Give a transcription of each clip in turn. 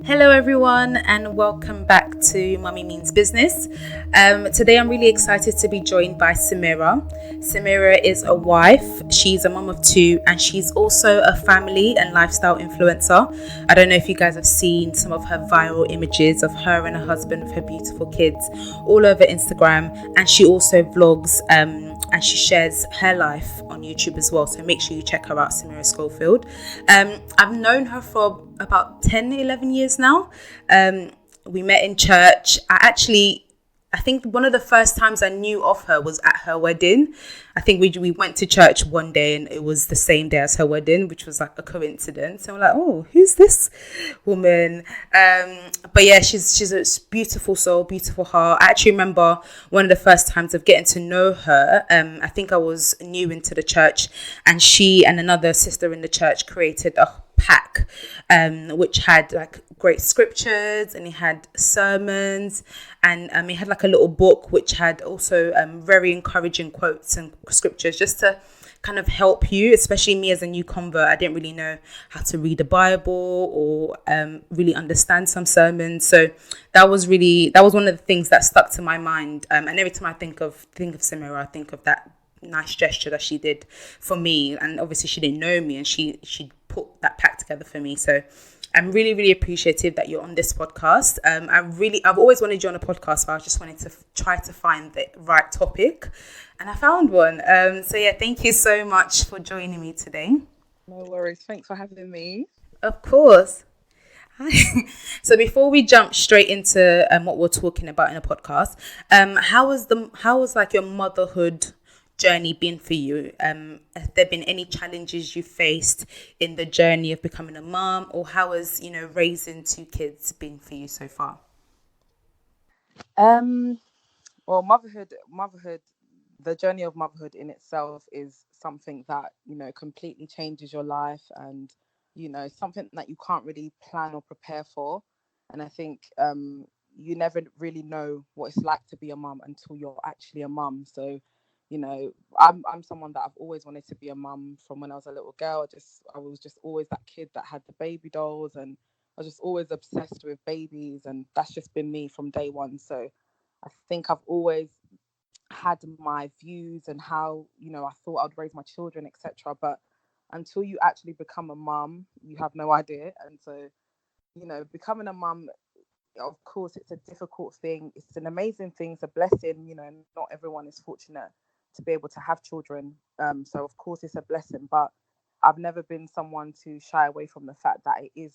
Hello everyone and welcome back to Mummy Means Business. Today I'm really excited to be joined by Samira. Samira is a wife, she's a mum of two, and she's also a family and lifestyle influencer. I don't know if you guys have seen some of her viral images of her and her husband with her beautiful kids all over Instagram, and she also vlogs and she shares her life on YouTube as well, so make sure you check her out, Samira Schofield. I've known her for about 10, 11 years now. We met in church. I think one of the first times I knew of her was at her wedding. I think we went to church one day and it was the same day as her wedding, which was like a coincidence. And we're like, oh, who's this woman? But yeah, she's a beautiful soul, beautiful heart. I actually remember one of the first times of getting to know her. I think I was new into the church, and she and another sister in the church created a pack which had like great scriptures, and it had sermons, and it had like a little book which had also very encouraging quotes and scriptures, just to kind of help you, especially me as a new convert. I didn't really know how to read the Bible or really understand some sermons, so that was one of the things that stuck to my mind, and every time I think of Samira, I think of that nice gesture that she did for me. And obviously she didn't know me, and she put that pack together for me, so I'm really, really appreciative that you're on this podcast. I've always wanted you on a podcast, but I just wanted to try to find the right topic, and I found one. So yeah, thank you so much for joining me today. No worries. Thanks for having me. Of course. Hi. So before we jump straight into what we're talking about in a podcast, how was like your motherhood journey been for you? Have there been any challenges you faced in the journey of becoming a mom, or how has raising two kids been for you so far? Um, well, motherhood, the journey of motherhood in itself is something that, completely changes your life, and, something that you can't really plan or prepare for. And I think you never really know what it's like to be a mum until you're actually a mum. So, I'm someone that I've always wanted to be a mum from when I was a little girl. I was just always that kid that had the baby dolls, and I was just always obsessed with babies, and that's just been me from day one. So I think I've always had my views and how, I thought I would raise my children, etc. But until you actually become a mum, you have no idea. And so, becoming a mum, of course, it's a difficult thing. It's an amazing thing. It's a blessing. Not everyone is fortunate to be able to have children. So of course it's a blessing, but I've never been someone to shy away from the fact that it is,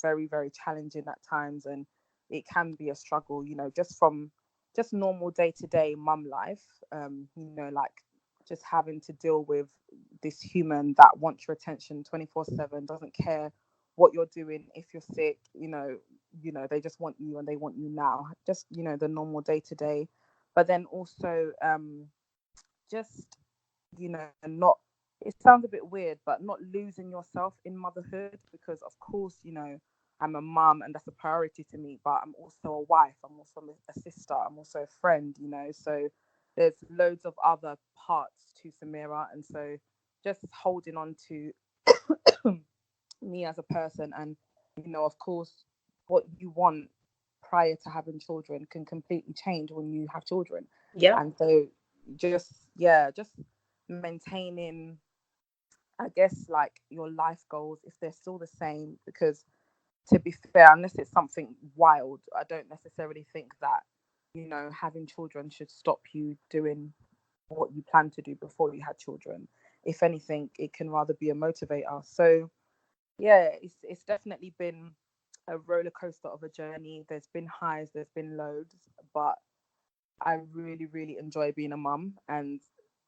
very, very challenging at times, and it can be a struggle, just from just normal day to day mum life. Like just having to deal with this human that wants your attention 24/7, doesn't care what you're doing. If you're sick, they just want you, and they want you now. Just, the normal day to day. But then also just, not, it sounds a bit weird, but not losing yourself in motherhood, because of course, I'm a mum and that's a priority to me, but I'm also a wife, I'm also a sister, I'm also a friend, so there's loads of other parts to Samira. And so just holding on to me as a person, and of course, what you want prior to having children can completely change when you have children. Yeah. And so just maintaining, I guess, like your life goals, if they're still the same. Because to be fair, unless it's something wild, I don't necessarily think that, having children should stop you doing what you plan to do before you had children. If anything, it can rather be a motivator. So yeah, it's definitely been a roller coaster of a journey. There's been highs, there's been lows, but I really, really enjoy being a mum. And,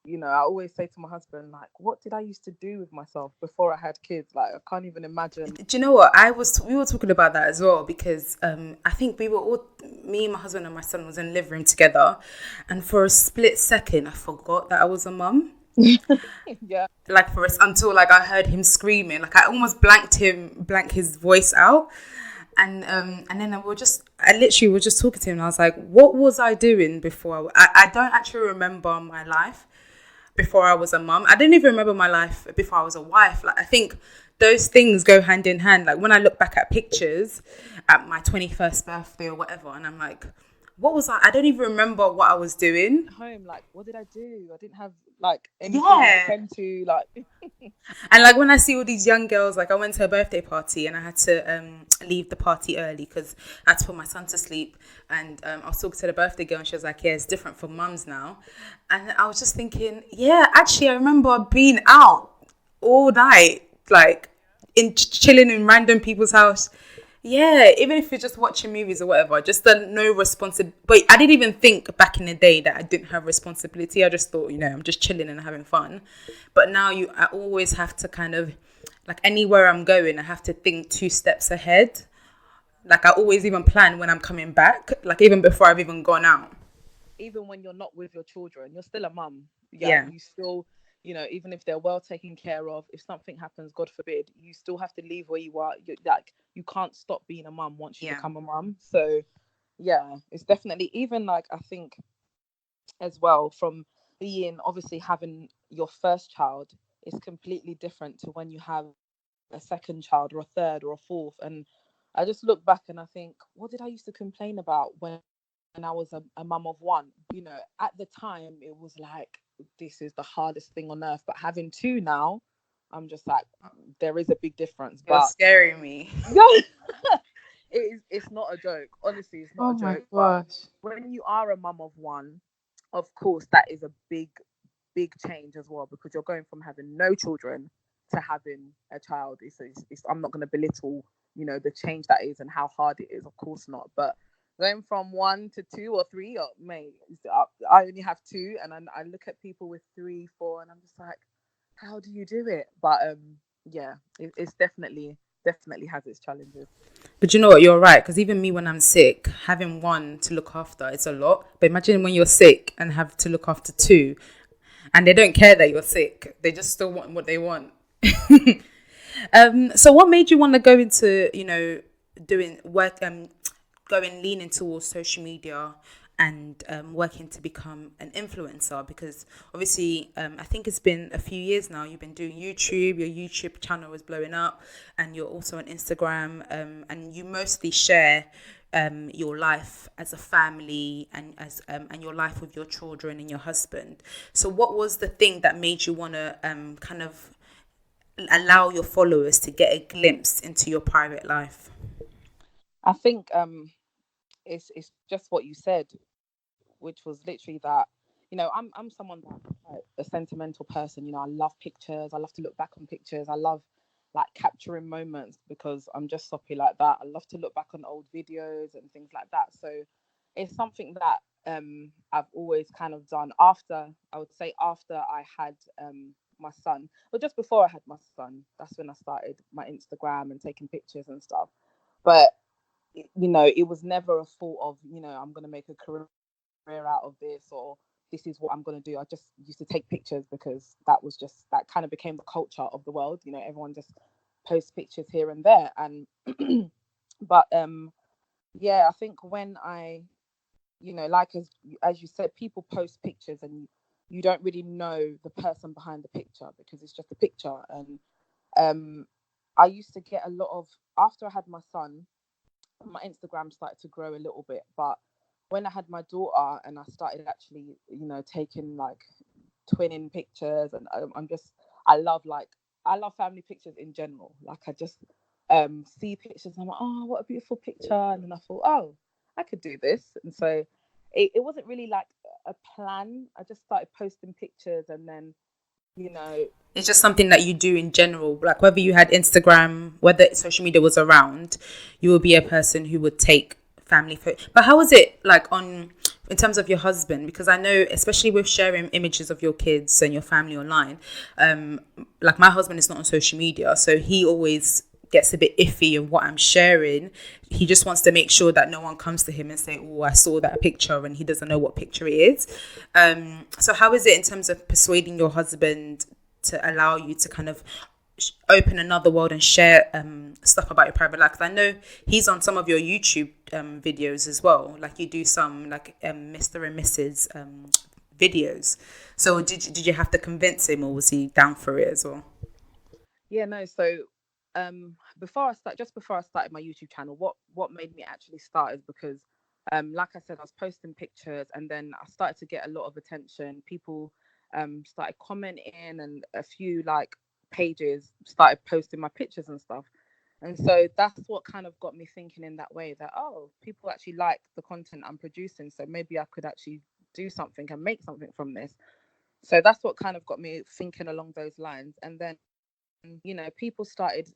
I always say to my husband, like, what did I used to do with myself before I had kids? Like, I can't even imagine. Do you know what? We were talking about that as well, because I think we were all, me, my husband and my son was in the living room together, and for a split second I forgot that I was a mum. Yeah. Like for us, until like I heard him screaming, like I almost blank his voice out. And then I literally was just talking to him, and I was like, what was I doing before? I don't actually remember my life, before I was a mum. I don't even remember my life before I was a wife. Like, I think those things go hand in hand. Like, when I look back at pictures at my 21st birthday or whatever, and I'm like, what was I don't even remember what I was doing. Home, like, what did I do? I didn't have like anything Yeah. to attend to, like. And like, when I see all these young girls, like, I went to a birthday party and I had to leave the party early because I had to put my son to sleep. And I was talking to the birthday girl and she was like, yeah, it's different for mums now. And I was just thinking, yeah, actually, I remember being out all night, like, chilling in random people's house. Yeah, even if you're just watching movies or whatever, just no responsibility. But I didn't even think back in the day that I didn't have responsibility. I just thought, I'm just chilling and having fun. But now I always have to kind of, like, anywhere I'm going, I have to think 2 steps ahead. Like, I always even plan when I'm coming back, like, even before I've even gone out. Even when you're not with your children, you're still a mum. Yeah. You still, even if they're well taken care of, if something happens, God forbid, you still have to leave where you are. You can't stop being a mum once you become a mum. So yeah, it's definitely, even like, I think as well, from being, obviously, having your first child is completely different to when you have a second child or a third or a fourth. And I just look back and I think, what did I used to complain about when I was a mum of one? At the time it was like, this is the hardest thing on earth. But having 2 now, I'm just like, there is a big difference. You're but scaring me. it's not a joke. Honestly, it's not a joke. Gosh. But when you are a mum of one, of course, that is a big change as well, because you're going from having no children to having a child. It's I'm not going to belittle, the change that is and how hard it is. Of course not. But going from 1 to 2 or 3, or mate, I only have 2, and I look at people with 3, 4, and I'm just like, how do you do it? But yeah, it's definitely has its challenges. But you know what, you're right, because even me, when I'm sick, having 1 to look after, it's a lot. But imagine when you're sick and have to look after 2, and they don't care that you're sick, they just still want what they want. So what made you want to go into doing work, leaning towards social media and working to become an influencer? Because obviously, I think it's been a few years now you've been doing YouTube. Your YouTube channel is blowing up, and you're also on Instagram, and you mostly share your life as a family and and your life with your children and your husband. So what was the thing that made you want to kind of allow your followers to get a glimpse into your private life? I think it's just what you said, which was literally that, I'm someone that's like a sentimental person. I love pictures. I love to look back on pictures. I love, like, capturing moments because I'm just soppy like that. I love to look back on old videos and things like that. So it's something that I've always kind of done after I had my son, or just before I had my son. That's when I started my Instagram and taking pictures and stuff. But it was never a thought of, I'm going to make a career out of this, or this is what I'm going to do. I just used to take pictures because that kind of became the culture of the world. Everyone just posts pictures here and there. And but yeah, I think when I, like, as you said, people post pictures and you don't really know the person behind the picture because it's just a picture. And I used to get a lot of, after I had my son, my Instagram started to grow a little bit. But when I had my daughter and I started actually, taking, like, twinning pictures, and I love family pictures in general. Like, I just see pictures and I'm like, oh, what a beautiful picture. And then I thought, oh, I could do this. And so it wasn't really like a plan. I just started posting pictures, and then, it's just something that you do in general. Like, whether you had Instagram, whether social media was around, you will be a person who would take family photos. But how was it, like, in terms of your husband? Because I know, especially with sharing images of your kids and your family online, like, my husband is not on social media, so he always gets a bit iffy of what I'm sharing. He just wants to make sure that no one comes to him and say, oh, I saw that picture, and he doesn't know what picture it is. So how is it in terms of persuading your husband to allow you to kind of open another world and share stuff about your private life? 'Cause I know he's on some of your YouTube videos as well. Like, you do some, like, Mr. and Mrs. videos. So did you have to convince him, or was he down for it as well? Yeah, no. So, just before I started my YouTube channel, what made me actually start is because, like I said, I was posting pictures, and then I started to get a lot of attention. People, started commenting, and a few like pages started posting my pictures and stuff. And so that's what kind of got me thinking in that way, that oh, people actually like the content I'm producing, so maybe I could actually do something and make something from this. So that's what kind of got me thinking along those lines. And then, people started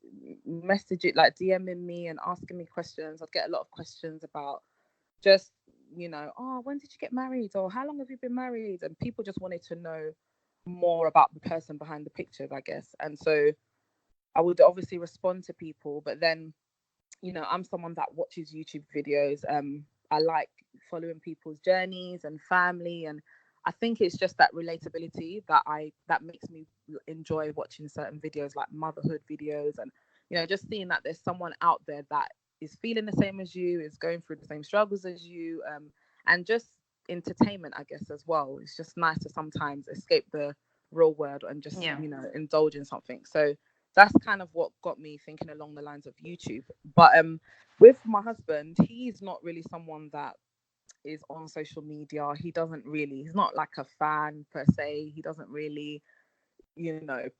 messaging, like DMing me and asking me questions. I'd get a lot of questions about just, oh, when did you get married, or how long have you been married? And people just wanted to know more about the person behind the pictures, I guess. And so I would obviously respond to people, but then, I'm someone that watches YouTube videos. I like following people's journeys and family, and I think it's just that relatability that makes me enjoy watching certain videos, like motherhood videos, and just seeing that there's someone out there that is feeling the same as you, is going through the same struggles as you, and just entertainment, I guess, as well. It's just nice to sometimes escape the real world and just Yeah. indulge in something. So that's kind of what got me thinking along the lines of YouTube. But with my husband, he's not really someone that is on social media. He's not like a fan per se. He doesn't really,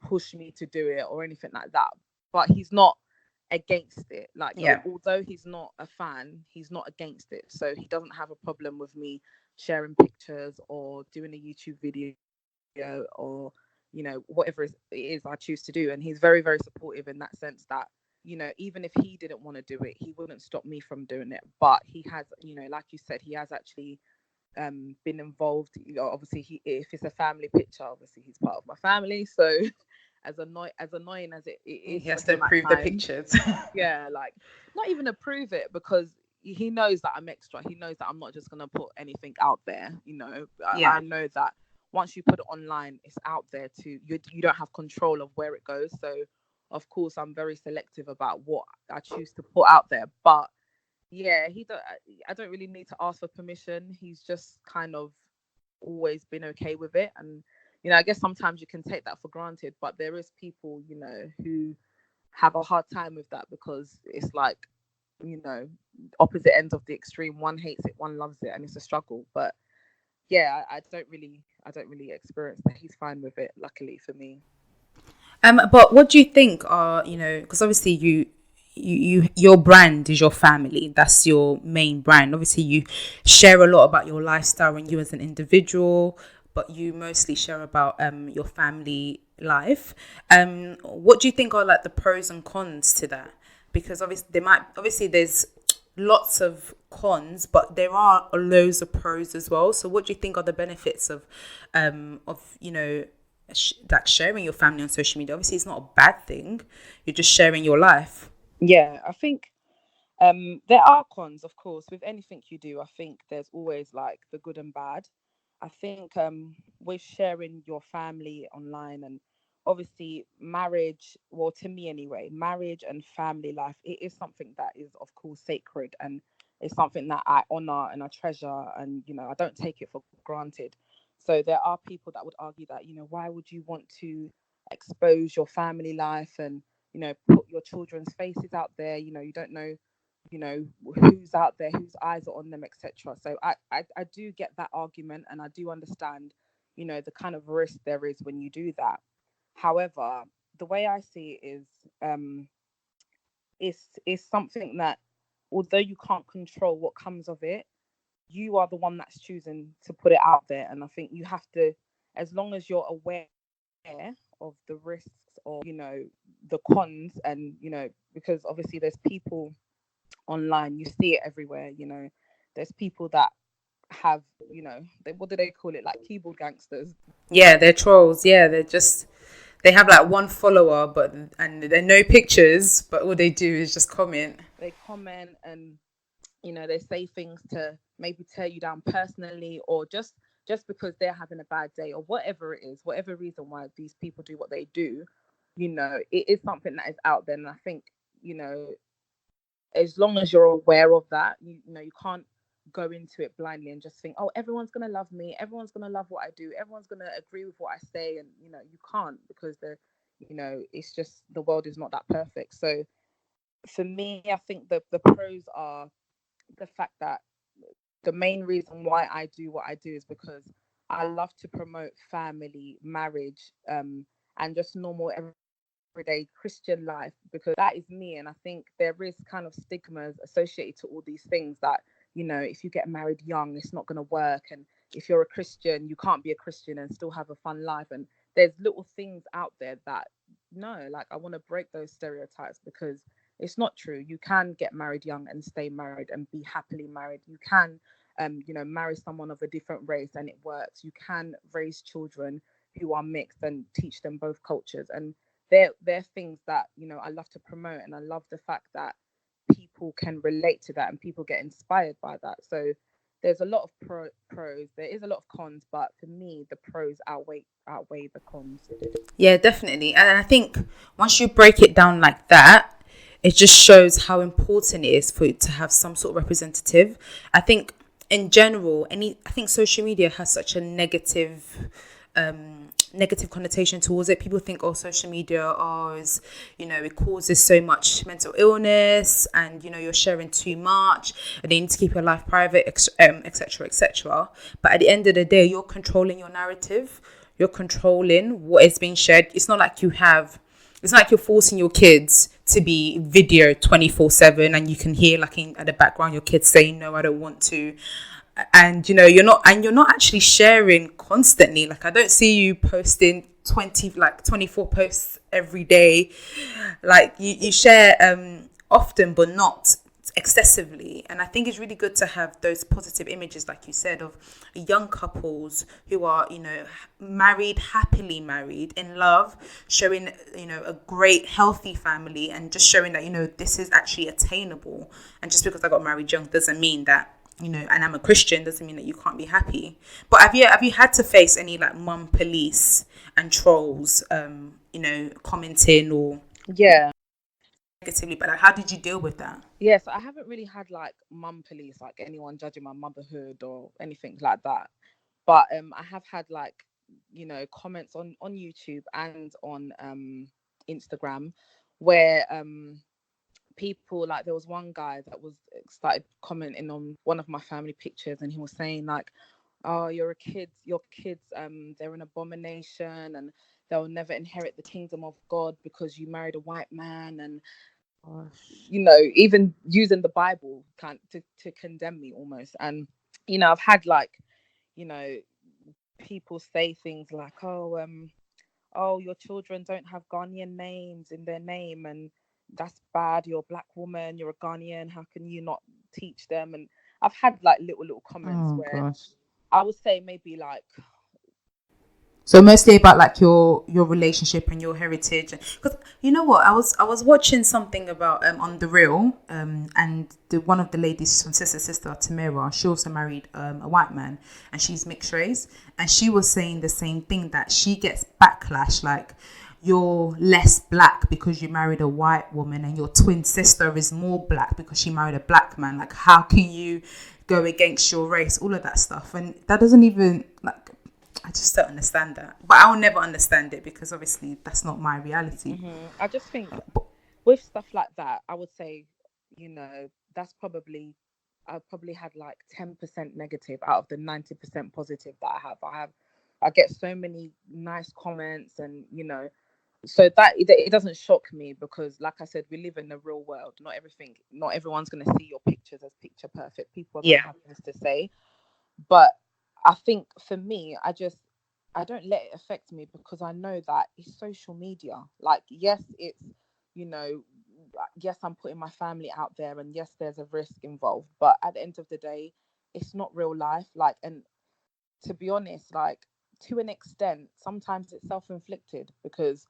push me to do it or anything like that. But he's not against it. Like, Yeah. although he's not a fan, he's not against it. So he doesn't have a problem with me sharing pictures or doing a YouTube video, or whatever it is I choose to do. And he's very, very supportive in that sense, that even if he didn't want to do it, he wouldn't stop me from doing it. But he has, like you said, he has actually been involved. Obviously, if it's a family picture, obviously he's part of my family. So as annoying as it is He for has to him at approve the times, pictures. yeah, like, not even approve it, because he knows that I'm extra. He knows that I'm not just gonna put anything out there. Yeah. I know that once you put it online, it's out there to you. You don't have control of where it goes. So, of course, I'm very selective about what I choose to put out there. But yeah, I don't really need to ask for permission. He's just kind of always been okay with it. And I guess sometimes you can take that for granted, but there is people, who have a hard time with that, because it's like, you know opposite ends of the extreme. One hates it, one loves it, and it's a struggle. But yeah, I don't really experience that. He's fine with it, luckily for me. But what do you think are, because obviously your brand is your family. That's your main brand. Obviously, you share a lot about your lifestyle and you as an individual, but you mostly share about your family life. What do you think are like the pros and cons to that? Because obviously there's lots of cons, but there are loads of pros as well. So what do you think are the benefits of like sharing your family on social media? Obviously, it's not a bad thing. You're just sharing your life. Yeah, I think there are cons, of course, with anything you do. I think there's always like the good and bad. I think with sharing your family online, and obviously marriage, well, to me anyway, marriage and family life, it is something that is, of course, sacred, and it's something that I honor and I treasure, and I don't take it for granted. So there are people that would argue that, why would you want to expose your family life and put your children's faces out there? You don't know, who's out there, whose eyes are on them, etc. So I do get that argument, and I do understand, the kind of risk there is when you do that. However, the way I see it is, it's something that, although you can't control what comes of it, you are the one that's choosing to put it out there. And I think you have to, as long as you're aware of the risks, or the cons, and because obviously there's people online, you see it everywhere. There's people that have, what do they call it, like keyboard gangsters. Yeah, they're trolls. Yeah, they have like one follower, and they're no pictures, but all they do is just comment. They comment, and they say things to maybe tear you down personally, or just because they're having a bad day, or whatever it is, whatever reason why these people do what they do. It is something that is out there. And I think, as long as you're aware of that, you can't go into it blindly and just think, oh, everyone's gonna love me, everyone's gonna love what I do, everyone's gonna agree with what I say, and you can't, because it's just, the world is not that perfect. So for me, I think the pros are the fact that the main reason why I do what I do is because I love to promote family, marriage, and just normal everyday Christian life, because that is me. And I think there is kind of stigmas associated to all these things that, if you get married young, it's not going to work. And if you're a Christian, you can't be a Christian and still have a fun life. And there's little things out there that, no, like, I want to break those stereotypes, because it's not true. You can get married young and stay married and be happily married. You can, marry someone of a different race and it works. You can raise children who are mixed and teach them both cultures. And they're things that I love to promote, and I love the fact that people can relate to that and people get inspired by that. So there's a lot of pros. There is a lot of cons, but for me, the pros outweigh the cons. Yeah, definitely. And I think once you break it down like that, it just shows how important it is for it to have some sort of representative. I think in general, I think social media has such a negative connotation towards it. People think, oh, social media, is, it causes so much mental illness, and you're sharing too much, and you need to keep your life private, etc., etc. But at the end of the day, you're controlling your narrative. You're controlling what is being shared. It's not like you're forcing your kids to be video 24/7, and you can hear like at the background your kids saying, no, I don't want to. And you're not actually sharing constantly. Like, I don't see you posting 24 posts every day. Like, you share often, but not excessively. And I think it's really good to have those positive images, like you said, of young couples who are happily married in love, showing a great healthy family, and just showing that this is actually attainable. And just because I got married young doesn't mean that, and I'm a Christian, doesn't mean that you can't be happy. But have you had to face any like mum police and trolls commenting or Yeah. negatively? But like, how did you deal with that? Yes, I haven't really had like mum police, like anyone judging my motherhood or anything like that. But I have had like, comments on YouTube and on Instagram, where people, like, there was one guy that was started commenting on one of my family pictures, and he was saying like, oh, your kids, they're an abomination, and they'll never inherit the kingdom of God because you married a white man. And even using the Bible to condemn me almost. And I've had like, you know people say things like, oh, your children don't have Ghanaian names in their name, and that's bad. You're a black woman, you're a Ghanaian, how can you not teach them? And I've had like little comments Oh where gosh. I would say maybe like, So mostly about like your relationship and your heritage, because you know what, I was watching something about on the real, and one of the ladies from Sister Tamira, she also married a white man, and she's mixed race, and she was saying the same thing, that she gets backlash, like, you're less black because you married a white woman, and your twin sister is more black because she married a black man. Like, how can you go against your race? All of that stuff, and that doesn't even like. I just don't understand that. But I'll never understand it, because obviously that's not my reality. I just think with stuff like that, I would say, that's probably, I probably had like 10% negative out of the 90% positive that I get so many nice comments, and so that it doesn't shock me, because like I said, we live in the real world. Not everyone's going to see your pictures as picture perfect. People are going to Yeah. have things to say. But I think for me, I don't let it affect me, because I know that it's social media. Like, yes, it's, you know, yes, I'm putting my family out there, and yes, there's a risk involved. But at the end of the day, it's not real life. Like, and to be honest, like, to an extent, sometimes it's self-inflicted, because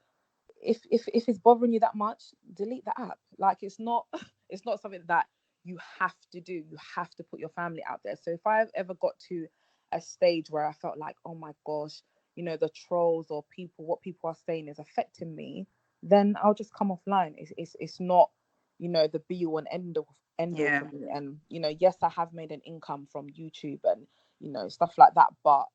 if it's bothering you that much, delete the app. Like, it's not it's not something that you have to do. You have to put your family out there. So if I've ever got to a stage where I felt like, oh my gosh, the trolls or what people are saying is affecting me, then I'll just come offline. It's not, the be all and end all Yeah. for me. And yes, I have made an income from YouTube and stuff like that, but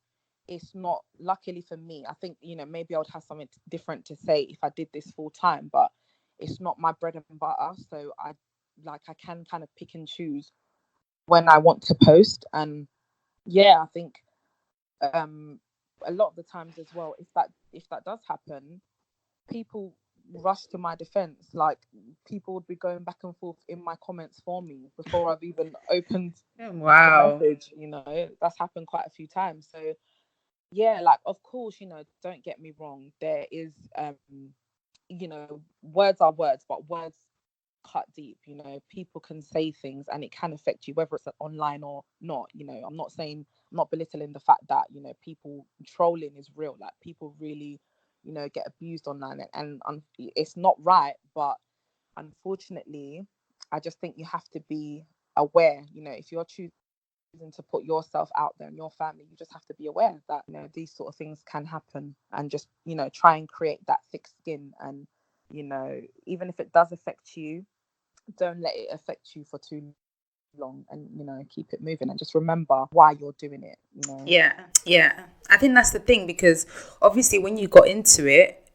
it's not, luckily for me, I think maybe I would have something different to say if I did this full time, but it's not my bread and butter. So I can kind of pick and choose when I want to post. And yeah, I think a lot of the times as well, if that does happen, people rush to my defense. Like, people would be going back and forth in my comments for me before I've even opened the Wow. message. That's happened quite a few times. So yeah, like, of course, don't get me wrong, there is words are words, but words cut deep. People can say things and it can affect you, whether it's online or not. I'm not belittling the fact that people trolling is real. Like, people really get abused online, and it's not right. But unfortunately, I just think you have to be aware. If you're choosing to put yourself out there and your family, you just have to be aware that these sort of things can happen, and just try and create that thick skin. And even if it does affect you, don't let it affect you for too long, and keep it moving, and just remember why you're doing it. Yeah. I think that's the thing, because obviously when you got into it,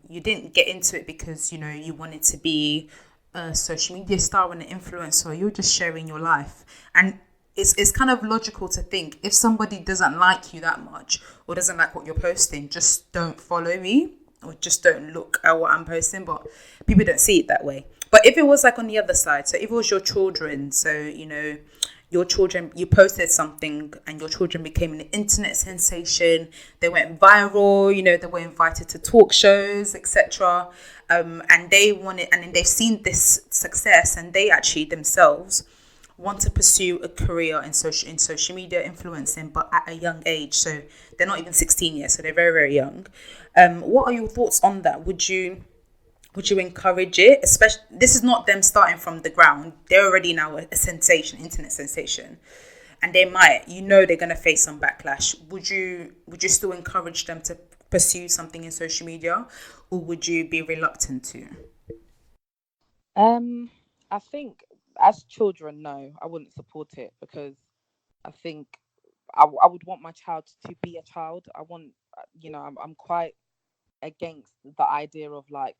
you didn't get into it because you wanted to be a social media star and an influencer. You're just sharing your life, and it's kind of logical to think, if somebody doesn't like you that much or doesn't like what you're posting, just don't follow me or just don't look at what I'm posting. But people don't see it that way. But if it was like on the other side, so if it was your children, so your children, you posted something and your children became an internet sensation, they went viral, they were invited to talk shows, etc. And they wanted, and then they've seen this success, and they actually themselves want to pursue a career in social media influencing, but at a young age. So they're not even 16 yet, so they're very, very young. What are your thoughts on that? Would you encourage it? Especially, this is not them starting from the ground. They're already now a sensation, internet sensation, and they might, they're going to face some backlash. Would you still encourage them to pursue something in social media, or would you be reluctant to? I think, as children, no, I wouldn't support it, because I think I would want my child to be a child. I want, I'm quite against the idea of, like,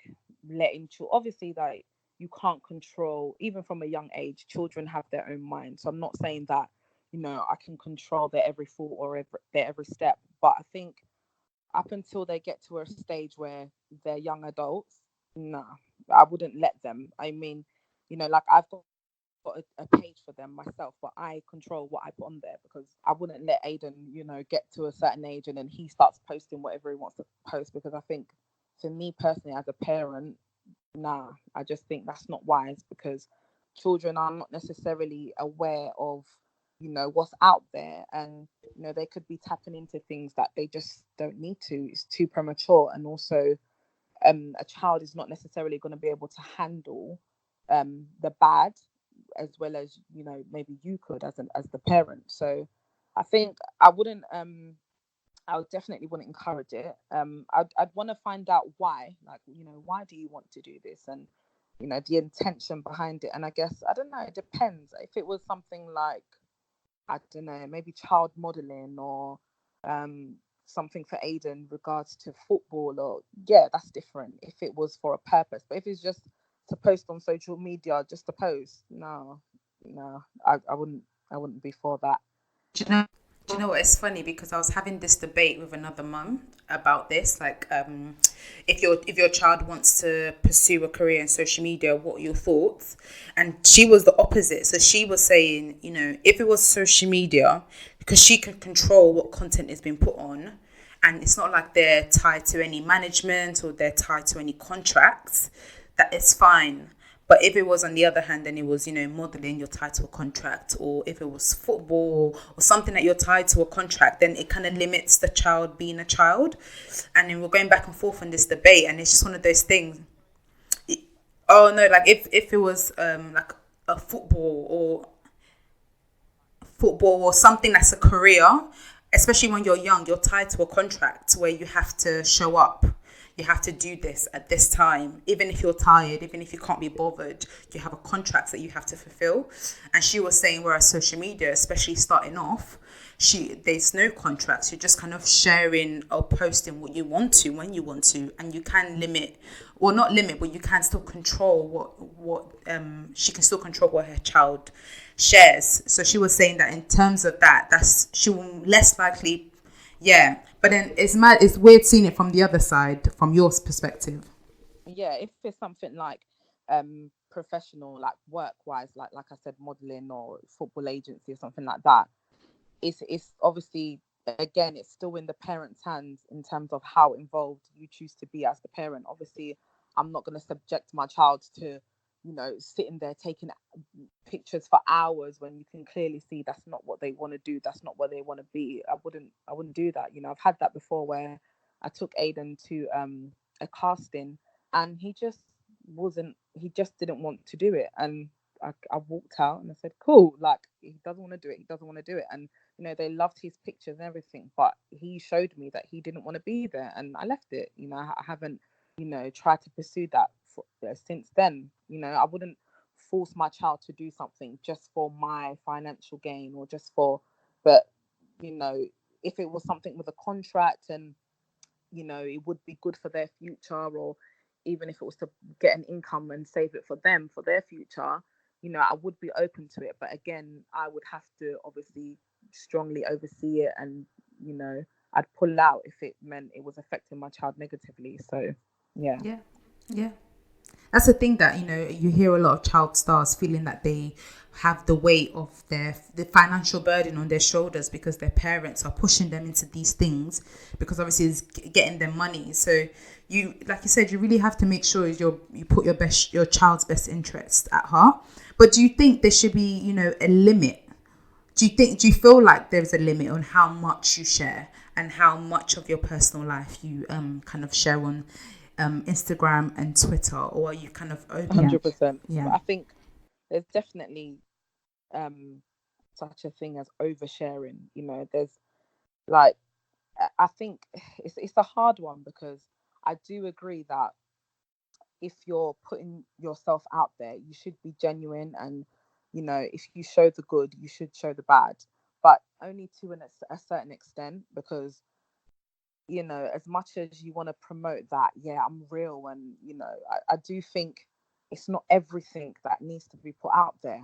letting obviously, like, you can't control, even from a young age, children have their own mind. So I'm not saying that I can control their every thought or their every step, but I think up until they get to a stage where they're young adults, nah, I wouldn't let them. I mean, like, I've got a page for them myself, but I control what I put on there, because I wouldn't let Aiden, get to a certain age and then he starts posting whatever he wants to post. Because I think, for me personally, as a parent, nah, I just think that's not wise, because children are not necessarily aware of what's out there, and they could be tapping into things that they just don't need to. It's too premature. And also, a child is not necessarily going to be able to handle the bad as well as maybe you could, as the parent. So I think I would definitely wouldn't encourage it. I'd want to find out why, like, why do you want to do this, and the intention behind it. And I guess, I don't know, it depends. If it was something like, I don't know, maybe child modeling, or something for Aiden regards to football, or, yeah, that's different if it was for a purpose. But if it's just to post on social media just to post, no, I wouldn't be for that. Do you know? Do you know what? It's funny, because I was having this debate with another mum about this. Like, if your child wants to pursue a career in social media, what are your thoughts? And she was the opposite. So she was saying, if it was social media, because she can control what content is being put on, and it's not like they're tied to any management or they're tied to any contracts, that it's fine. But if it was, on the other hand, then it was, modeling, you're tied to a contract, or if it was football or something that you're tied to a contract, then it kind of limits the child being a child. And then we're going back and forth on this debate, and it's just one of those things. Oh no, like, if it was like a football or something that's a career, especially when you're young, you're tied to a contract where you have to show up. you have to do this at this time, even if you're tired, even if you can't be bothered, you have a contract that you have to fulfill. And she was saying, whereas social media, especially starting off, there's no contracts. You're just kind of sharing or posting what you want to when you want to, and you can limit, or not limit, but you can still control what she can still control what her child shares. So she was saying that in terms of that's she will less likely, yeah. But then it's mad. It's weird seeing it from the other side, from your perspective. Yeah, if it's something like professional, like work wise, like I said, modeling or football agency or something like that, it's obviously, again, it's still in the parent's hands in terms of how involved you choose to be as the parent. Obviously, I'm not going to subject my child to, sitting there taking pictures for hours when you can clearly see that's not what they want to do, that's not what they want to be. I wouldn't do that. I've had that before where I took Aiden to a casting, and he just didn't want to do it. And I walked out and I said, cool, like, he doesn't want to do it, he doesn't want to do it. And they loved his pictures and everything, but he showed me that he didn't want to be there, and I left it. I haven't, tried to pursue that since then. I wouldn't force my child to do something just for my financial gain, or just for, but, if it was something with a contract, and, it would be good for their future, or even if it was to get an income and save it for them, for their future, I would be open to it. But again, I would have to obviously strongly oversee it, and I'd pull out if it meant it was affecting my child negatively. So yeah. Yeah, yeah. That's the thing that you hear a lot of child stars feeling that they have the weight of the financial burden on their shoulders because their parents are pushing them into these things, because obviously it's getting them money. So you, like you said, you really have to make sure you put your child's best interest at heart. But do you think there should be a limit? Do you feel like there's a limit on how much you share and how much of your personal life you kind of share on Instagram and Twitter, or are you kind of open? 100%. Yeah. I think there's definitely such a thing as oversharing. There's, like, I think it's a hard one, because I do agree that if you're putting yourself out there, you should be genuine, and if you show the good, you should show the bad, but only to a certain extent. Because as much as you want to promote that, yeah, I'm real, and I do think it's not everything that needs to be put out there,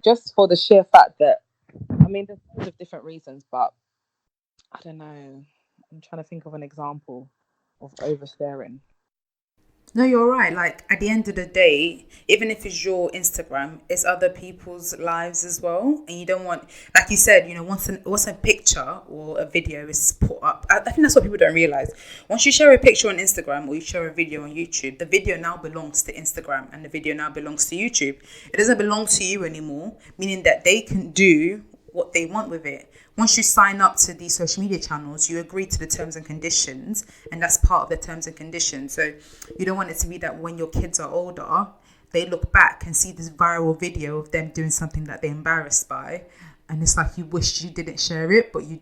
just for the sheer fact that, I mean, there's lots of different reasons, but I don't know, I'm trying to think of an example of oversharing. No, you're right. Like, at the end of the day, even if it's your Instagram, it's other people's lives as well. And you don't want, like you said, once a picture or a video is put up, I think that's what people don't realize. Once you share a picture on Instagram or you share a video on YouTube, the video now belongs to Instagram and the video now belongs to YouTube. It doesn't belong to you anymore, meaning that they can do what they want with it. Once you sign up to these social media channels, you agree to the terms and conditions, and that's part of the terms and conditions. So you don't want it to be that when your kids are older, they look back and see this viral video of them doing something that they're embarrassed by, and it's like you wish you didn't share it, but you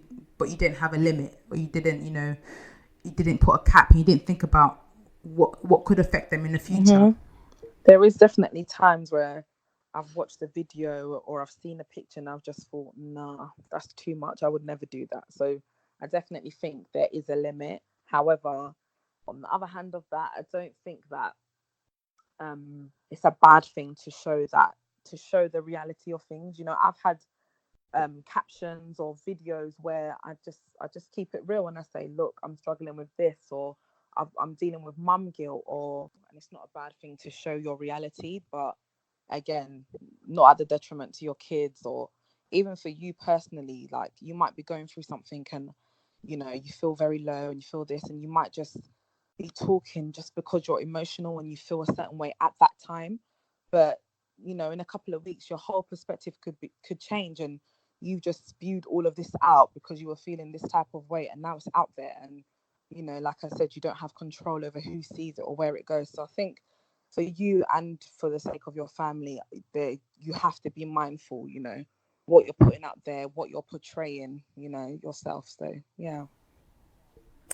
didn't have a limit, or you didn't you didn't put a cap, and you didn't think about what could affect them in the future. Mm-hmm. There is definitely times where I've watched a video or I've seen a picture and I've just thought, nah, that's too much. I would never do that. So I definitely think there is a limit. However, on the other hand of that, I don't think that it's a bad thing to show the reality of things. I've had captions or videos where I just keep it real, and I say, look, I'm struggling with this, or I'm dealing with mum guilt, and it's not a bad thing to show your reality, but again, not at the detriment to your kids, or even for you personally. Like, you might be going through something, and you feel very low and you feel this, and you might just be talking just because you're emotional and you feel a certain way at that time. But in a couple of weeks, your whole perspective could change, and you just spewed all of this out because you were feeling this type of way, and now it's out there. And like I said, you don't have control over who sees it or where it goes. So I think for you, and for the sake of your family, you have to be mindful, what you're putting out there, what you're portraying, yourself. So yeah.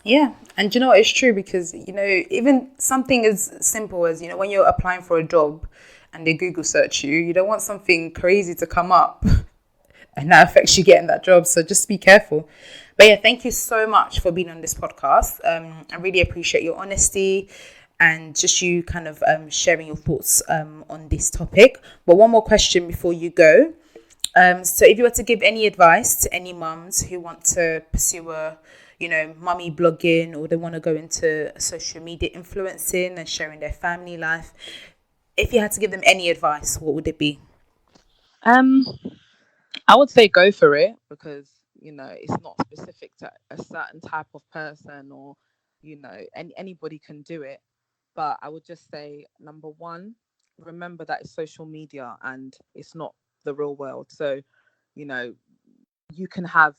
Yeah, and you know what, it's true because, even something as simple as, when you're applying for a job and they Google search you don't want something crazy to come up and that affects you getting that job. So just be careful. But yeah, thank you so much for being on this podcast. I really appreciate your honesty and just you kind of sharing your thoughts on this topic. But one more question before you go. So if you were to give any advice to any mums who want to pursue mummy blogging, or they want to go into social media influencing and sharing their family life, if you had to give them any advice, what would it be? I would say go for it, because it's not specific to a certain type of person, or anybody can do it. But I would just say, number one, remember that it's social media and it's not the real world. So you know you can have,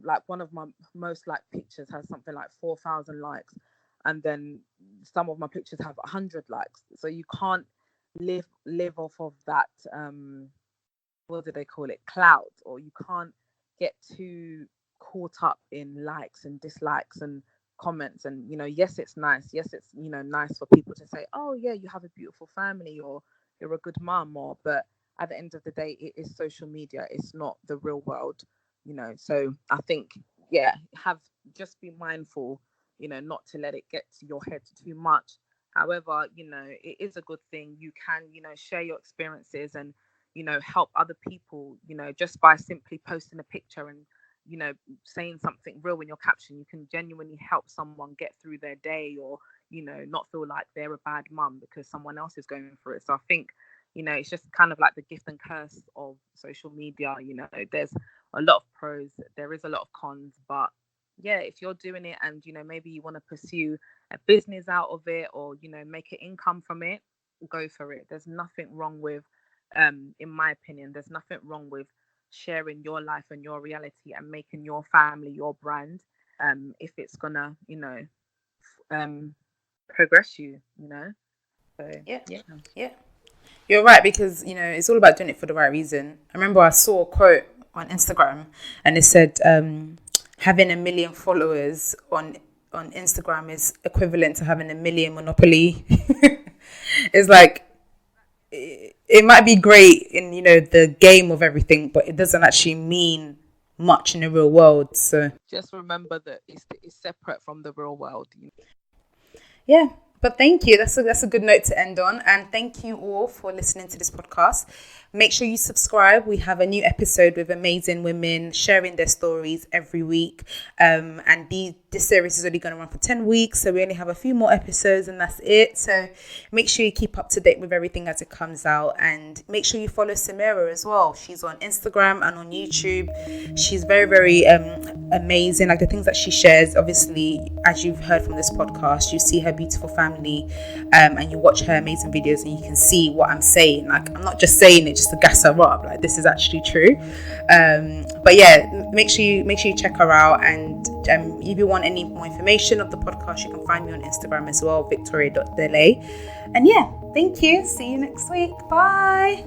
like, one of my most liked pictures has something like 4,000 likes, and then some of my pictures have 100 likes. So you can't live off of that, what do they call it, clout, or you can't get too caught up in likes and dislikes and comments. And yes, it's nice, yes, it's nice for people to say, oh yeah, you have a beautiful family, or you're a good mum, or but at the end of the day, it is social media, it's not the real world. So I think, yeah, just be mindful, not to let it get to your head too much. However, it is a good thing. You can, share your experiences and help other people, just by simply posting a picture and saying something real in your caption. You can genuinely help someone get through their day, or not feel like they're a bad mum because someone else is going through it. So I think it's just kind of like the gift and curse of social media. There's a lot of pros, there is a lot of cons, but yeah, if you're doing it and maybe you want to pursue a business out of it, or make an income from it, go for it. There's nothing wrong with, in my opinion, there's nothing wrong with sharing your life and your reality and making your family your brand, if it's gonna progress you. So Yeah, yeah. yeah. You're right, because it's all about doing it for the right reason. I remember I saw a quote on Instagram, and it said, having 1 million followers on Instagram is equivalent to having 1 million Monopoly. It's like, it might be great in the game of everything, but it doesn't actually mean much in the real world. So Just remember that it's separate from the real world. yeah, but thank you. That's a good note to end on. And thank you all for listening to this podcast. Make sure you subscribe. We have a new episode with amazing women sharing their stories every week. And this series is only going to run for 10 weeks. So we only have a few more episodes and that's it. So make sure you keep up to date with everything as it comes out. And make sure you follow Samira as well. She's on Instagram and on YouTube. She's very, very amazing. Like, the things that she shares, obviously, as you've heard from this podcast, you see her beautiful family, and you watch her amazing videos and you can see what I'm saying. Like, I'm not just saying it just to gas her up. Like, this is actually true. But yeah, make sure you check her out. And if you want any more information of the podcast, you can find me on Instagram as well, victoria.delay. And yeah, thank you. See you next week. Bye.